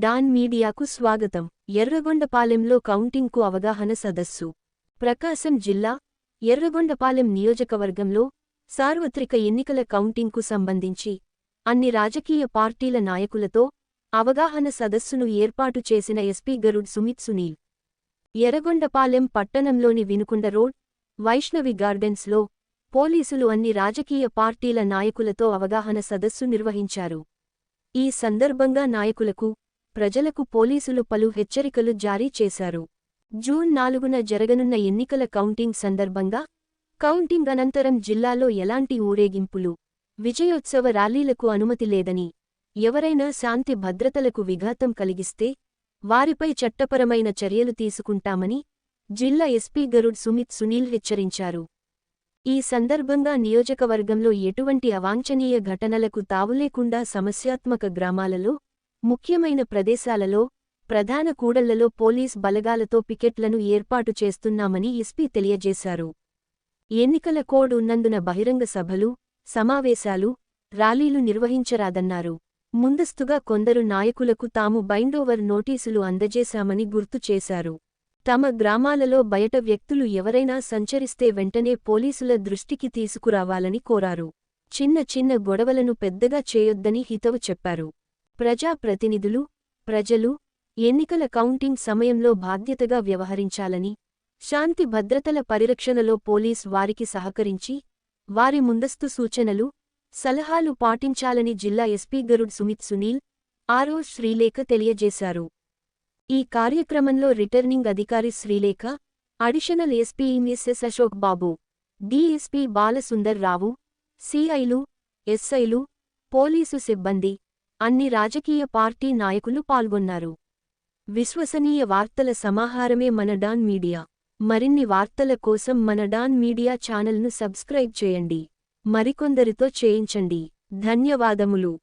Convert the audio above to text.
Don మీడియాకు స్వాగతం. ఎర్రగొండపాలెంలో కౌంటింగ్కు అవగాహన సదస్సు. ప్రకాశం జిల్లా ఎర్రగొండపాలెం నియోజకవర్గంలో సార్వత్రిక ఎన్నికల కౌంటింగ్కు సంబంధించి అన్ని రాజకీయ పార్టీల నాయకులతో అవగాహన సదస్సును ఏర్పాటు చేసిన ఎస్పీ గరుడ్ సుమిత్ సునీల్ ఎర్రగొండపాలెం పట్టణంలోని వినుకొండ రోడ్, వైష్ణవి గార్డెన్స్లో పోలీసులు అన్ని రాజకీయ పార్టీల నాయకులతో అవగాహన సదస్సు నిర్వహించారు. ఈ సందర్భంగా నాయకులకు, ప్రజలకు పోలీసులు పలు హెచ్చరికలు జారీ చేశారు. జూన్ 4న జరగనున్న ఎన్నికల కౌంటింగ్ సందర్భంగా కౌంటింగ్ అనంతరం జిల్లాలో ఎలాంటి ఊరేగింపులు, విజయోత్సవ ర్యాలీలకు అనుమతి లేదని, ఎవరైనా శాంతి భద్రతలకు విఘాతం కలిగిస్తే వారిపై చట్టపరమైన చర్యలు తీసుకుంటామని జిల్లా ఎస్పీ గరుడ్ సుమిత్ సునీల్ హెచ్చరించారు. ఈ సందర్భంగా నియోజకవర్గంలో ఎటువంటి అవాంఛనీయ ఘటనలకు తావులేకుండా సమస్యాత్మక గ్రామాలలో, ముఖ్యమైన ప్రదేశాలలో, ప్రధాన కూడళ్లలో పోలీస్ బలగాలతో పికెట్లను ఏర్పాటు చేస్తున్నామని ఎస్పీ తెలియజేశారు. ఎన్నికల కోడ్ ఉన్నందున బహిరంగ సభలు, సమావేశాలు, ర్యాలీలు నిర్వహించరాదన్నారు. ముందస్తుగా కొందరు నాయకులకు తాము బైండోవర్ నోటీసులు అందజేశామని గుర్తు చేశారు. తమ గ్రామాలలో బయట వ్యక్తులు ఎవరైనా సంచరిస్తే వెంటనే పోలీసుల దృష్టికి తీసుకురావాలని కోరారు. చిన్న చిన్న గొడవలను పెద్దగా చేయొద్దని హితవు చెప్పారు. ప్రజాప్రతినిధులు, ప్రజలు ఎన్నికల కౌంటింగ్ సమయంలో బాధ్యతగా వ్యవహరించాలని, శాంతి భద్రతల పరిరక్షణలో పోలీస్ వారికి సహకరించి వారి ముందస్తు సూచనలు, సలహాలు పాటించాలని జిల్లా ఎస్పీ గరుడ్ సుమిత్ సునీల్, ఆర్ఓ శ్రీలేఖ తెలియజేశారు. ఈ కార్యక్రమంలో రిటర్నింగ్ అధికారి శ్రీలేఖ, అడిషనల్ ఎస్పీ ఎంఎస్ఎస్ అశోక్ బాబు, డీఎస్పీ బాలసుందర్ రావు, సిఐలు, ఎస్ఐలు, పోలీసు సిబ్బంది, అన్ని రాజకీయ పార్టీ నాయకులు పాల్గొన్నారు. విశ్వసనీయ వార్తల సమాహారమే మన డాన్ మీడియా. మరిన్ని వార్తల కోసం మన డాన్ మీడియా ఛానల్ను సబ్స్క్రైబ్ చేయండి. మరికొందరితో చేయించండి. ధన్యవాదములు.